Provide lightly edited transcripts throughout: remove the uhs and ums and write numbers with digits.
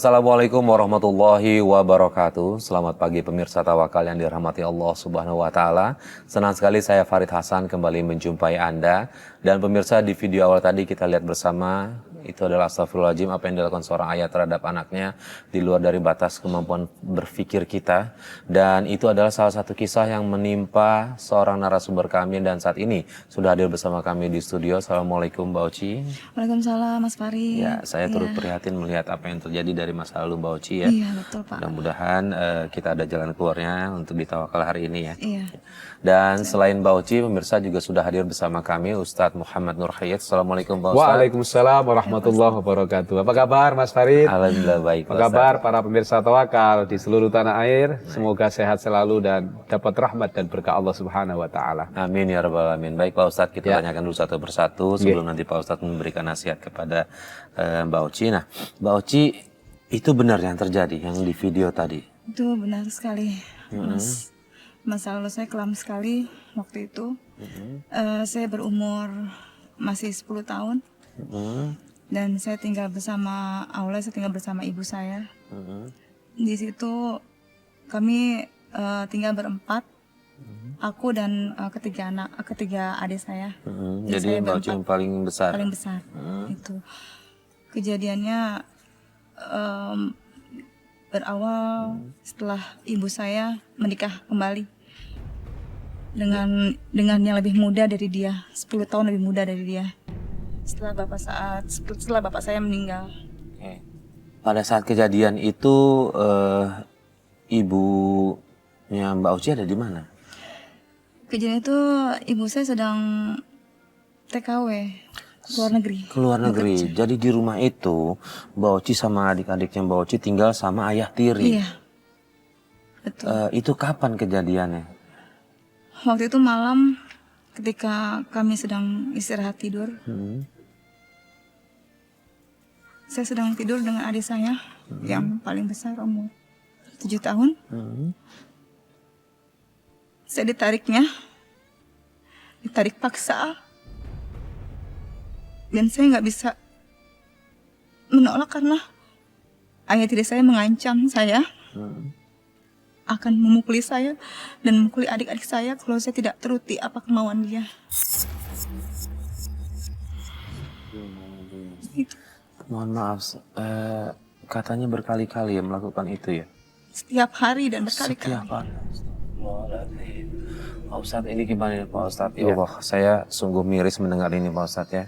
Assalamualaikum warahmatullahi wabarakatuh. Selamat pagi pemirsa Tawakal yang dirahmati Allah Subhanahu wa taala. Senang sekali saya Farid Hasan kembali menjumpai Anda. Dan pemirsa, di video awal tadi kita lihat bersama itu adalah astagfirullahaladzim, apa yang dilakukan seorang ayah terhadap anaknya di luar dari batas kemampuan berpikir kita. Dan itu adalah salah satu kisah yang menimpa seorang narasumber kami dan saat ini sudah hadir bersama kami di studio. Assalamualaikum Mbak Oci. Waalaikumsalam Mas Farid. Ya, saya turut prihatin melihat apa yang terjadi dari masa lalu Mbak Oci ya. Iya betul Pak. Mudah-mudahan kita ada jalan keluarnya untuk di Tawakal hari ini ya. Iya. Dan selain Mbak Oci, pemirsa juga sudah hadir bersama kami Ustadz Muhammad Nur Hayat. Assalamualaikum Pak Ustadz. Waalaikumsalam warahmatullahi wabarakatuh. Apa kabar Mas Farid? Alhamdulillah baik. Apa kabar para pemirsa Tawakal di seluruh tanah air? Semoga sehat selalu dan dapat rahmat dan berkah Allah Subhanahu wa taala. Amin ya rabbal alamin. Baik Pak Ustadz, kita tanyakan dulu satu persatu sebelum nanti Pak Ustadz memberikan nasihat kepada Mbak Oci. Nah, Mbak Oci, itu benar yang terjadi yang di video tadi? Itu benar sekali Mas. Masa lalu saya kelam sekali waktu itu. Saya berumur masih 10 tahun. Dan saya tinggal bersama saya tinggal bersama ibu saya. Di situ kami tinggal berempat. Aku dan ketiga adik saya. Jadi Mbak Oci yang paling besar? Paling besar. Itu. Kejadiannya berawal setelah ibu saya menikah kembali dengan yang lebih muda dari dia, 10 tahun lebih muda dari dia. Setelah bapak saya meninggal. Oke. Pada saat kejadian itu ibunya Mbak Oci ada di mana? Kejadian itu ibu saya sedang TKW keluar negeri. Keluar negeri. Jadi di rumah itu Mbak Oci sama adik-adiknya Mbak Oci tinggal sama ayah tiri. Iya. Betul. Itu kapan kejadiannya? Waktu itu malam ketika kami sedang istirahat tidur. Saya sedang tidur dengan adik saya yang paling besar umur 7 tahun. Saya ditarik paksa. Dan saya nggak bisa menolak karena ayah tiri saya mengancam saya akan memukuli saya dan memukuli adik-adik saya kalau saya tidak turuti apa kemauan dia. Gitu. Mohon maaf, katanya berkali-kali ya melakukan itu ya? Setiap hari dan berkali-kali. Setiap hari. Pak Ustadz, ini gimana nih Pak Ustadz? Ya Allah, saya sungguh miris mendengar ini Pak Ustadz ya.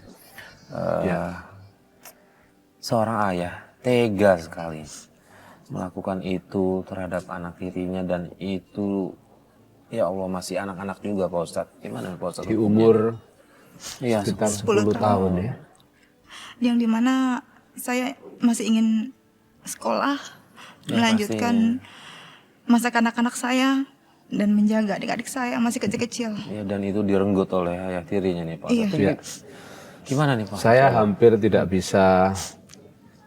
Seorang ayah tega sekali melakukan itu terhadap anak tirinya dan itu ya Allah masih anak-anak juga Pak Ustadz. Gimana Pak Ustadz? Di umur sekitar 10 tahun ya. Yang dimana saya masih ingin sekolah, melanjutkan masa kanak-kanak saya dan menjaga adik-adik saya masih kecil-kecil. Ya, dan itu direnggut oleh ayah tirinya nih Pak Ustadz. Iya. Gimana nih Pak? Saya hampir tidak bisa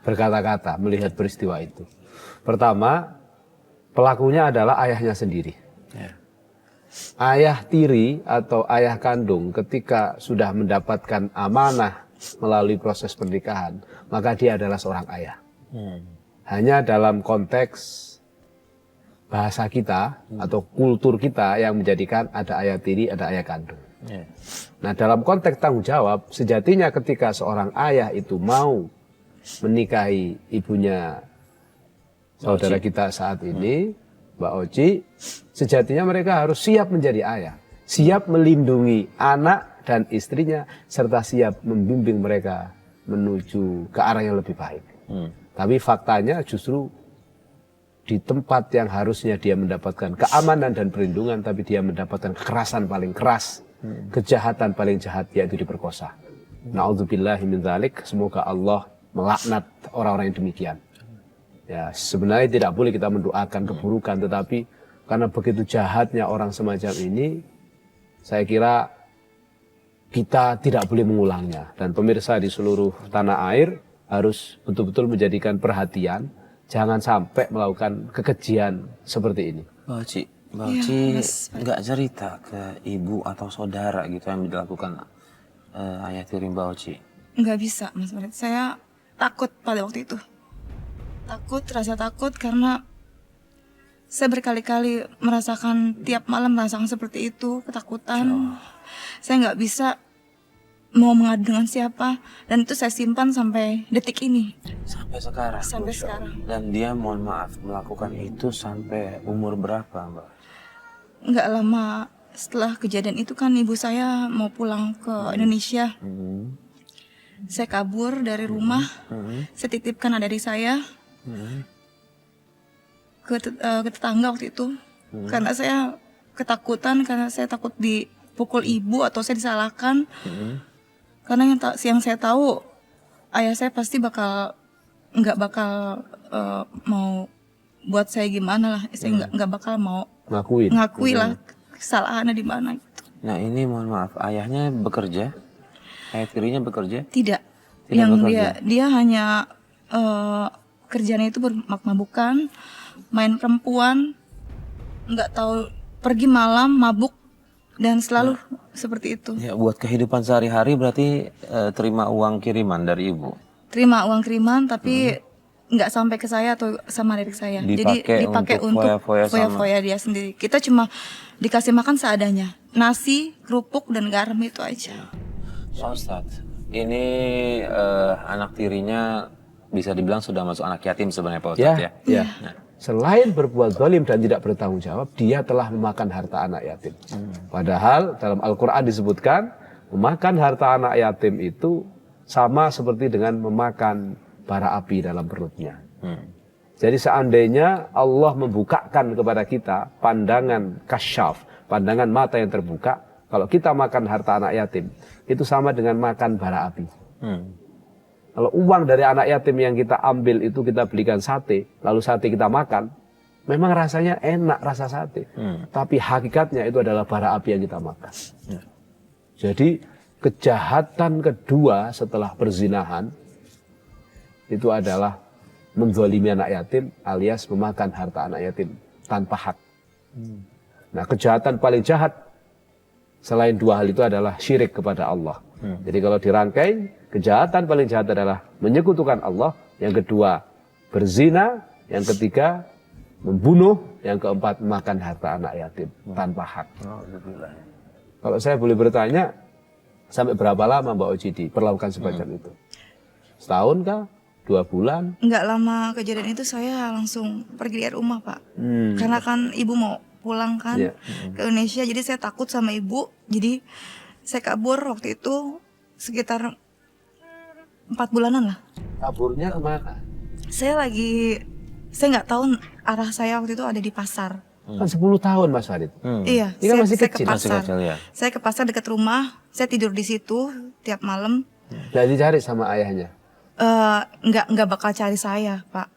berkata-kata melihat peristiwa itu. Pertama, pelakunya adalah ayahnya sendiri. Ayah tiri atau ayah kandung ketika sudah mendapatkan amanah melalui proses pernikahan, maka dia adalah seorang ayah. Hanya dalam konteks bahasa kita atau kultur kita yang menjadikan ada ayah tiri, ada ayah kandung. Nah, dalam konteks tanggung jawab, sejatinya ketika seorang ayah itu mau menikahi ibunya saudara kita saat ini, Mbak Oci, sejatinya mereka harus siap menjadi ayah, siap melindungi anak dan istrinya, serta siap membimbing mereka menuju ke arah yang lebih baik. Tapi faktanya justru di tempat yang harusnya dia mendapatkan keamanan dan perlindungan, tapi dia mendapatkan kekerasan paling keras, kejahatan paling jahat, yaitu diperkosa. Na'udzubillahi min dzalik. Semoga Allah melaknat orang-orang yang demikian. Ya, sebenarnya tidak boleh kita mendoakan keburukan, tetapi karena begitu jahatnya orang semacam ini, saya kira kita tidak boleh mengulangnya. Dan pemirsa di seluruh tanah air harus betul-betul menjadikan perhatian, jangan sampai melakukan kekejian seperti ini. Mbak Oci nggak cerita ke ibu atau saudara gitu yang dilakukan ayah tiri Mbak Oci? Nggak bisa Mas Farid, saya takut pada waktu itu. rasa takut karena saya berkali-kali merasakan, tiap malam merasakan seperti itu, ketakutan. Saya nggak bisa mau mengadu dengan siapa, dan itu saya simpan sampai detik ini. Sampai sekarang. Sampai sekarang. Dan dia mohon maaf melakukan itu sampai umur berapa, Mbak? Nggak lama setelah kejadian itu kan ibu saya mau pulang ke Indonesia. Saya kabur dari rumah, saya titipkan adik saya ke tetangga waktu itu, karena saya ketakutan, karena saya takut dipukul ibu atau saya disalahkan. Karena yang saya tahu, ayah saya pasti nggak bakal mau buat saya gimana lah. Saya nggak bakal mau ngakui lah kesalahannya di mana gitu. Nah ini mohon maaf, ayahnya bekerja? Ayah tirinya bekerja? Tidak. Tidak Yang bekerja? dia hanya kerjanya itu bermabuk-mabukan, main perempuan, nggak tahu, pergi malam mabuk dan selalu seperti itu. Ya, buat kehidupan sehari-hari berarti terima uang kiriman dari ibu? Terima uang kiriman tapi nggak sampai ke saya atau sama adik saya. Jadi dipakai untuk foya-foya dia sendiri. Kita cuma dikasih makan seadanya, nasi, kerupuk dan garam itu aja. Ustadz, ini anak tirinya bisa dibilang sudah masuk anak yatim sebenarnya Pak Ustadz ya? Ya. Nah, selain berbuat zalim dan tidak bertanggung jawab, dia telah memakan harta anak yatim. Padahal dalam Al-Quran disebutkan, memakan harta anak yatim itu sama seperti dengan memakan bara api dalam perutnya. Jadi seandainya Allah membukakan kepada kita pandangan kasyaf, pandangan mata yang terbuka, kalau kita makan harta anak yatim, itu sama dengan makan bara api. Kalau uang dari anak yatim yang kita ambil itu kita belikan sate, lalu sate kita makan, memang rasanya enak rasa sate. Tapi hakikatnya itu adalah bara api yang kita makan. Jadi kejahatan kedua setelah perzinahan, itu adalah menzalimi anak yatim alias memakan harta anak yatim tanpa hak. Nah, kejahatan paling jahat selain dua hal itu adalah syirik kepada Allah. Jadi kalau dirangkai, kejahatan paling jahat adalah menyekutukan Allah, yang kedua berzina, yang ketiga membunuh, yang keempat makan harta anak yatim tanpa hak. Kalau saya boleh bertanya, sampai berapa lama Mbak Oji diperlakukan semacam itu? Setahun kah? 2 bulan? Nggak lama kejadian itu saya langsung pergi dari rumah, Pak. Karena kan ibu mau pulang kan ke Indonesia, jadi saya takut sama ibu. Jadi saya kabur waktu itu sekitar 4 bulanan lah. Kaburnya kemana? Saya nggak tahu arah saya waktu itu ada di pasar. Kan 10 tahun Mas Farid. Iya, Ini kan masih saya kecil. ke pasar. Masih kecil, ya. Saya ke pasar dekat rumah, saya tidur di situ tiap malam. Nggak dicari sama ayahnya? Nggak bakal cari saya, Pak.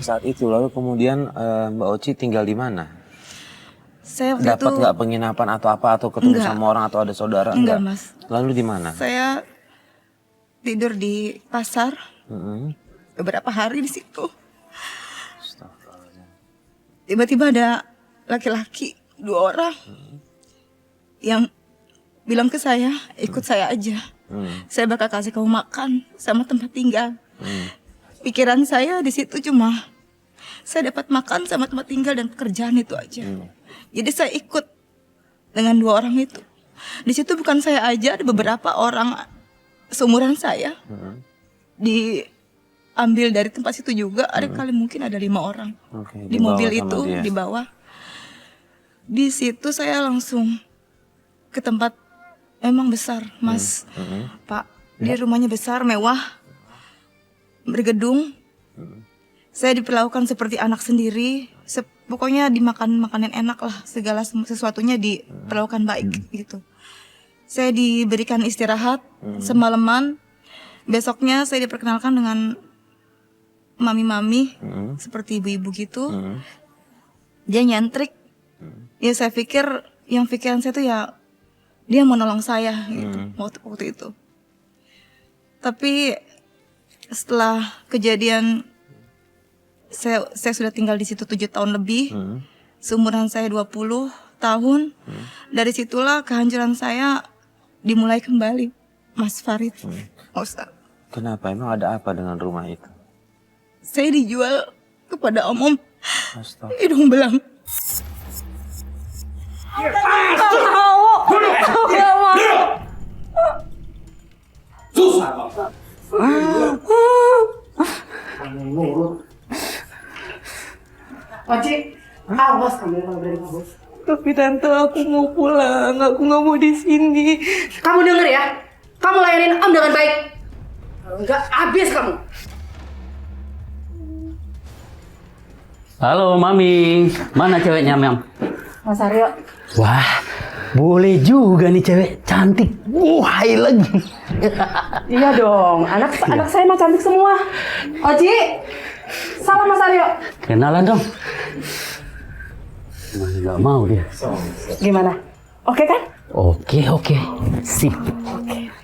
Saat itu lalu kemudian Mbak Oci tinggal di mana? Saya waktu Dapat itu nggak penginapan atau apa, atau ketemu Enggak. sama orang atau ada saudara? Enggak, Mas. Lalu di mana? Saya tidur di pasar beberapa hari di situ. Tiba-tiba ada laki-laki 2 orang yang bilang ke saya, ikut saya aja. Saya bakal kasih kamu makan sama tempat tinggal. Pikiran saya di situ cuma saya dapat makan sama tempat tinggal dan pekerjaan itu aja. Jadi saya ikut dengan 2 orang itu. Di situ bukan saya aja, ada beberapa orang seumuran saya. Diambil dari tempat situ juga, ada kali mungkin ada 5 orang. Di mobil itu di bawah. Di situ saya langsung ke tempat, emang besar, Mas. Pak, dia rumahnya besar, mewah, bergedung. Saya diperlakukan seperti anak sendiri. Pokoknya dimakan makanan enak lah, segala sesuatunya diperlakukan baik gitu. Saya diberikan istirahat semalaman. Besoknya saya diperkenalkan dengan mami-mami seperti ibu-ibu gitu. Dia nyentrik. Ya saya pikir, yang pikiran saya tuh ya dia mau nolong saya gitu waktu itu. Tapi setelah kejadian saya sudah tinggal di situ 7 tahun lebih. Seumuran saya 20 tahun. Dari situlah kehancuran saya dimulai kembali, Mas Farid. Ustaz. Kenapa? Emang ada apa dengan rumah itu? Saya dijual kepada Om Astaga. Hidung Belang. Oci, awas kamu kalau berani kabur. Tapi tante, aku mau pulang. Aku nggak mau di sini. Kamu denger ya, kamu layanin Om dengan baik. Kalau enggak, habis kamu. Halo Mami, mana ceweknya Mam? Mas Aryo. Wah, boleh juga nih cewek cantik. Wah, lagi. Iya dong, anak saya mah cantik semua. Oci, salam Mas Aryo. Kenalan dong. Masih nggak mau dia. Gimana? Oke kan? Oke, sip.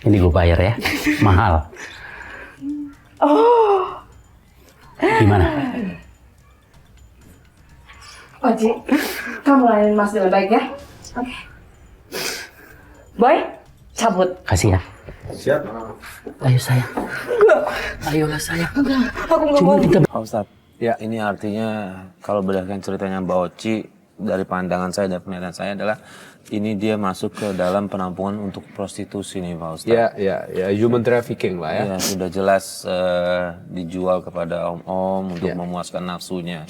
Ini gue bayar ya, mahal. Oh, Gimana? Oci, kamu layanin Mas dengan baik ya. Oke. Boy, cabut. Kasih ya. Siap. Ayo sayang. Ayolah sayang. Aku nggak mau. Pak Ustadz, ya ini artinya kalau berdasarkan ceritanya Mbak Oci, dari pandangan saya dan penilaian saya adalah ini dia masuk ke dalam penampungan untuk prostitusi nih Pak Ustadz. Ya, human trafficking lah ya. Ya, sudah jelas dijual kepada om-om untuk memuaskan nafsunya.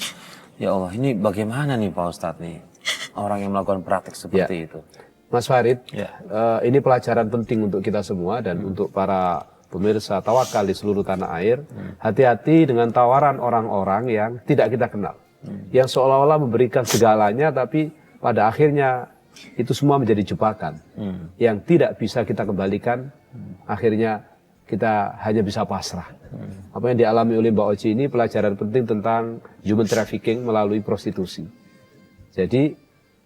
Ya Allah, ini bagaimana nih Pak Ustadz nih? Orang yang melakukan praktik seperti itu. Mas Farid, Ya. ini pelajaran penting untuk kita semua dan untuk para pemirsa Tawakal di seluruh tanah air. Hati-hati dengan tawaran orang-orang yang tidak kita kenal. Yang seolah-olah memberikan segalanya tapi pada akhirnya itu semua menjadi jebakan. Yang tidak bisa kita kembalikan, akhirnya kita hanya bisa pasrah. Apa yang dialami oleh Mbak Oci ini pelajaran penting tentang human trafficking melalui prostitusi. Jadi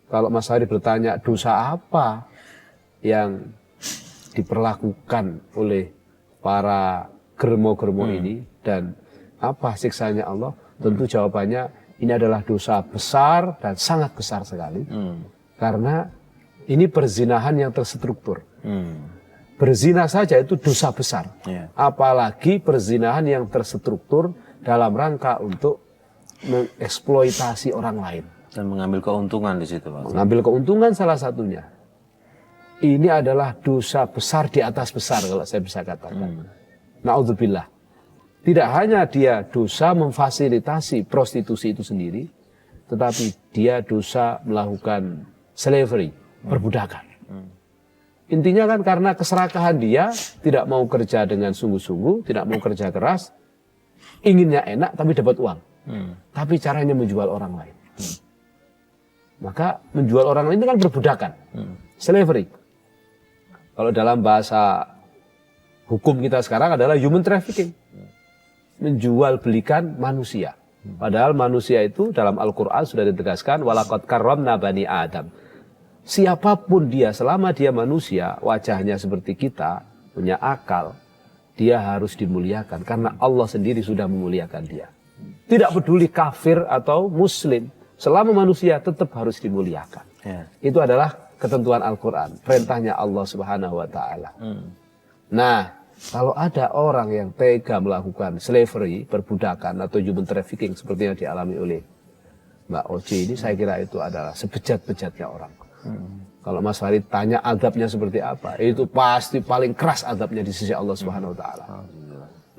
kalau Mas Farid bertanya dosa apa yang diperlakukan oleh para germo-germo ini dan apa siksanya Allah, tentu jawabannya ini adalah dosa besar dan sangat besar sekali. Karena ini perzinahan yang terstruktur. Berzina saja itu dosa besar. Apalagi perzinahan yang terstruktur dalam rangka untuk mengeksploitasi orang lain. Dan mengambil keuntungan di situ Pak. Mengambil keuntungan salah satunya. Ini adalah dosa besar di atas besar kalau saya bisa katakan. Na'udzubillah. Tidak hanya dia dosa memfasilitasi prostitusi itu sendiri, tetapi dia dosa melakukan slavery, perbudakan. Intinya kan karena keserakahan dia, tidak mau kerja dengan sungguh-sungguh, tidak mau kerja keras, inginnya enak tapi dapat uang. Tapi caranya menjual orang lain. Maka menjual orang lain itu kan perbudakan, slavery. Kalau dalam bahasa hukum kita sekarang adalah human trafficking. Menjual belikan manusia. Padahal manusia itu dalam Al-Quran sudah ditegaskan, walaqad karramna bani Adam. Siapapun dia, selama dia manusia, wajahnya seperti kita, punya akal, dia harus dimuliakan. Karena Allah sendiri sudah memuliakan dia. Tidak peduli kafir atau muslim, selama manusia tetap harus dimuliakan. Itu adalah ketentuan Al-Quran, perintahnya Allah Subhanahu wa Ta'ala. Nah, kalau ada orang yang tega melakukan slavery, perbudakan atau human trafficking seperti yang dialami oleh Mbak Oci ini, saya kira itu adalah sebejat-bejatnya orang. Kalau Mas Farid tanya azabnya seperti apa, itu pasti paling keras azabnya di sisi Allah Subhanahu wa Ta'ala.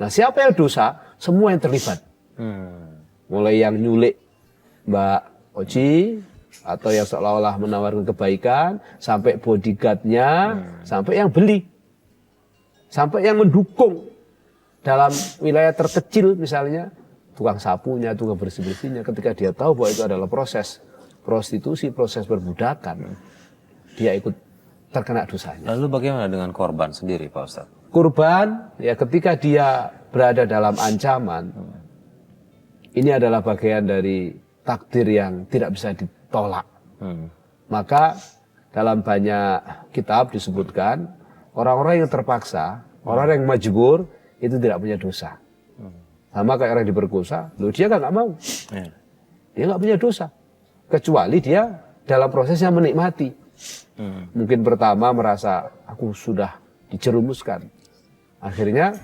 Nah, siapa yang dosa? Semua yang terlibat. Mulai yang nyulik Mbak Oci, atau yang seolah-olah menawarkan kebaikan, sampai bodyguardnya, sampai yang beli, sampai yang mendukung dalam wilayah terkecil misalnya, tukang sapunya, tukang bersih-bersihnya, ketika dia tahu bahwa itu adalah proses prostitusi, proses perbudakan, dia ikut terkena dosanya. Lalu bagaimana dengan korban sendiri Pak Ustadz? Korban, ya ketika dia berada dalam ancaman, ini adalah bagian dari takdir yang tidak bisa ditolak. Maka dalam banyak kitab disebutkan, orang-orang yang terpaksa, orang yang majbur, itu tidak punya dosa. Sama kayak orang yang diperkosa, loh dia kan nggak mau. Dia nggak punya dosa. Kecuali dia dalam prosesnya menikmati. Mungkin pertama merasa, aku sudah dijerumuskan. Akhirnya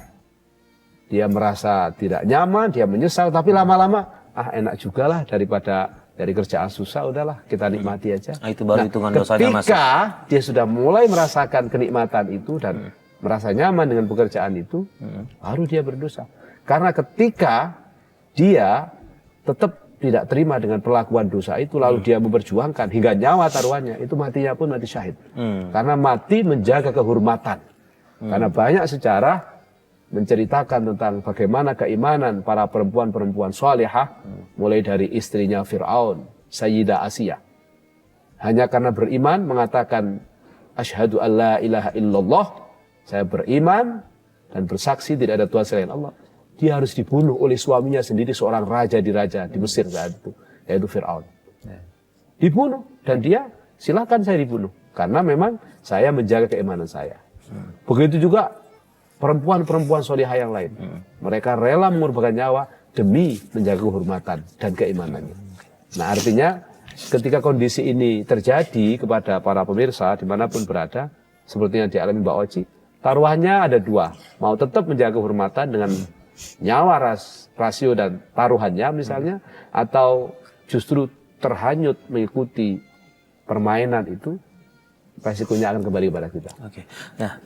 dia merasa tidak nyaman, dia menyesal, tapi lama-lama enak juga lah daripada dari kerjaan susah, udahlah kita nikmati aja. Itu baru hitungan dosanya masuk. Ketika dia sudah mulai merasakan kenikmatan itu dan merasa nyaman dengan pekerjaan itu, baru dia berdosa. Karena ketika dia tetap tidak terima dengan perlakuan dosa itu, lalu dia memperjuangkan hingga nyawa taruhannya, itu matinya pun mati syahid. Karena mati menjaga kehormatan. Karena banyak sejarah menceritakan tentang bagaimana keimanan para perempuan-perempuan salihah, mulai dari istrinya Fir'aun, Sayyidah Asiyah. Hanya karena beriman mengatakan, asyhadu an la ilaha illallah, saya beriman dan bersaksi tidak ada Tuhan selain Allah. Dia harus dibunuh oleh suaminya sendiri, seorang raja di Mesir saat itu, yaitu Fir'aun. Dibunuh, dan dia silakan saya dibunuh, karena memang saya menjaga keimanan saya. Begitu juga perempuan-perempuan solihah yang lain. Mereka rela mengorbankan nyawa demi menjaga kehormatan dan keimanannya. Nah, artinya ketika kondisi ini terjadi kepada para pemirsa dimanapun berada, seperti yang dialami Mbak Oci, taruhannya ada dua. Mau tetap menjaga kehormatan dengan nyawa, rasio dan taruhannya misalnya, atau justru terhanyut mengikuti permainan itu, resikonya akan kembali kepada kita. Oke. Nah,